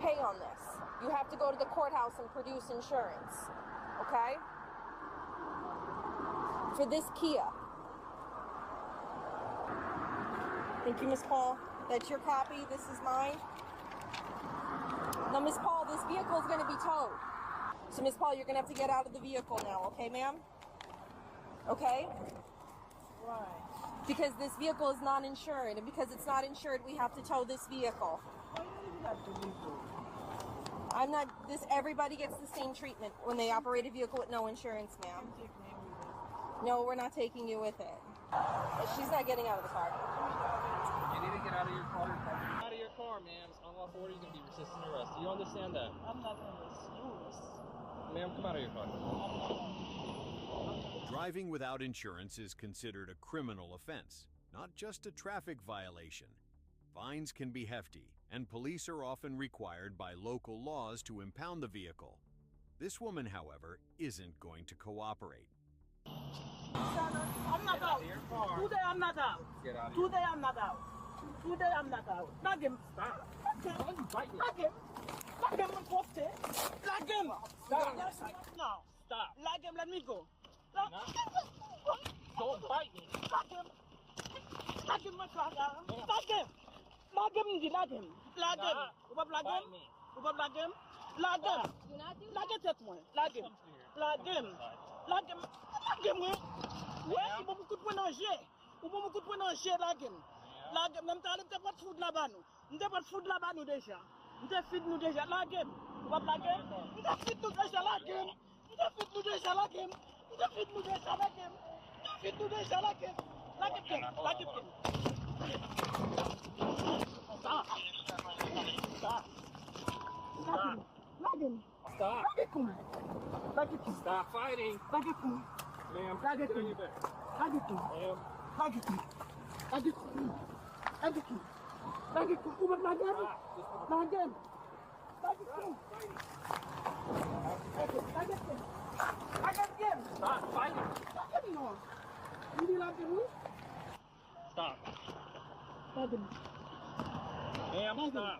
Pay on this. You have to go to the courthouse and produce insurance. Okay? For this Kia. Thank you, Miss Paul. That's your copy. This is mine. Now, Miss Paul, this vehicle is going to be towed. So, Miss Paul, you're going to have to get out of the vehicle now, okay, ma'am? Okay? Why? Because this vehicle is not insured, and because it's not insured, we have to tow this vehicle. Why do you have to leave? I'm not, everybody gets the same treatment when they operate a vehicle with no insurance, ma'am. No, we're not taking you with it. She's not getting out of the car. You need to get out of your car. Out of your car, ma'am. It's unlawful order. You're going to be resisting arrest. Do you understand that? I'm not going to resist. Ma'am, come out of your car. Driving without insurance is considered a criminal offense, not just a traffic violation. Fines can be hefty, and police are often required by local laws to impound the vehicle. This woman, however, isn't going to cooperate. I'm not out. Today I'm not out. Get out of Today I'm not out. Today I'm not out. Lag him. Stop. Lag him. Lag him on post. Lag him. Stop. No. Stop. Lag him. Let me go. Don't bite me. Lag him. Lag him, my father. Lag him. Lag him. Lag him. Lag him. Ubab lag him. Ubab lag him. Lag him. Lag him. Lag him. Lag him. Lag him. Lag him. Ouais, il va beaucoup de points dans le jet. Il va beaucoup de points dans le jet, lag him. Lag him. Même temps, il n'y a pas de food là-bas, nous. Il n'y a pas de food là-bas, nous, déjà. Il y a feed, nous, déjà. Lag him. Ubab lag him. Il y a feed, nous, déjà. Lag him. Il y a feed, nous, déjà. Lag him. Il y a feed, nous, déjà. Lag him. Il y a feed, nous, déjà. Lag him. Lag him. Lag him. Stop. Stop. Lag him. Stop. Lag him. Stop fighting. Lag him. Ma'am, Lag get him. on your back. Lag him. Ma'am. Lag him. Lag him. Lag him. Lag him. Ubab lag him. Lag him. Lag him. Lag him. Lag him. Stop fighting. Lag him. No. You lag him. Stop. Lag him. Ma'am, stop.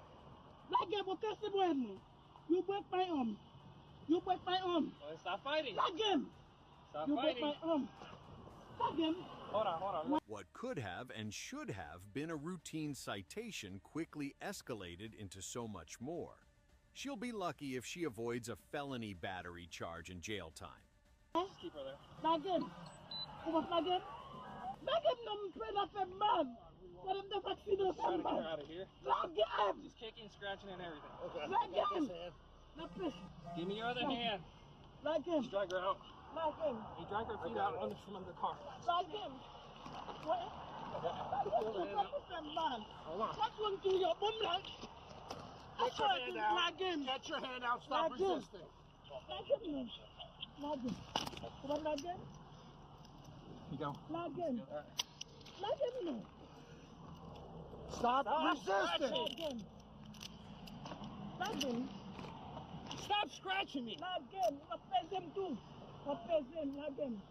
Lag him. Okay, c'est bon. You break my arm. You break my arm. Well, stop fighting. Lag him. Stop You break fighting. my arm. Lag him. Hold on. What could have and should have been a routine citation quickly escalated into so much more. She'll be lucky if she avoids a felony battery charge and jail time. Just keep her there. Lag him. Ubab lag him. Lag him. No, I'm afraid man. Let him the vaccine or Trying to get her something. out of here. Lag him. She's kicking, scratching, and everything. Lag him. No, please. Give me your other hand. Lag him. Just drag her out. Lag him. You drag her feet out from under the car. Lag him. What? Man. Hold on. What's wrong to your bum lag? Get your hand out. Lag him. Get your hand out. Stop Lag him. resisting. Lag him. Lag him. What lag him? You go. Lag him. Lag him. Stop resisting. Lag him. Lag him. Stop scratching me. Lag him. What pays him too? What pays him? Lag him.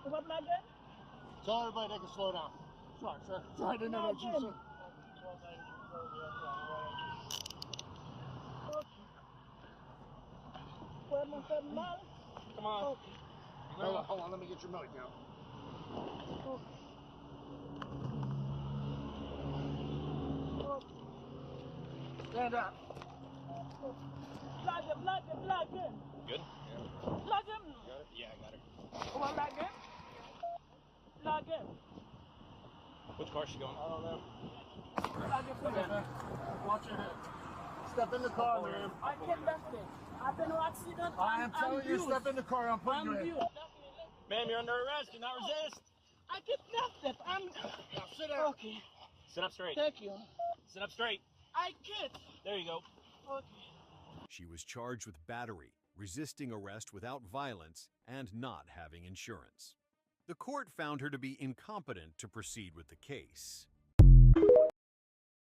What lag him? Tell everybody they can slow down. Sorry, sir. Sorry, I didn't know what you said. Where my son man? Come on. Okay. Hold on. Let me get your milk down. Stand up. Lag him. Lag him. Lag him. Good? Yeah. Lag him. Got it? Yeah, I got her. Come on, lag him. Lag him. Which car is she going? I don't know. Lag him. Watch your head. Step in the car, man. I can't left it. I've been in an accident. I am telling you, step in the car. I'm putting you in. Definitely. Ma'am, you're under arrest. Do not resist. I can't left it. Now sit down. Okay. Sit up straight. Thank you. Sit up straight. I can't. There you go. Okay. She was charged with battery, resisting arrest without violence, and not having insurance. The court found her to be incompetent to proceed with the case.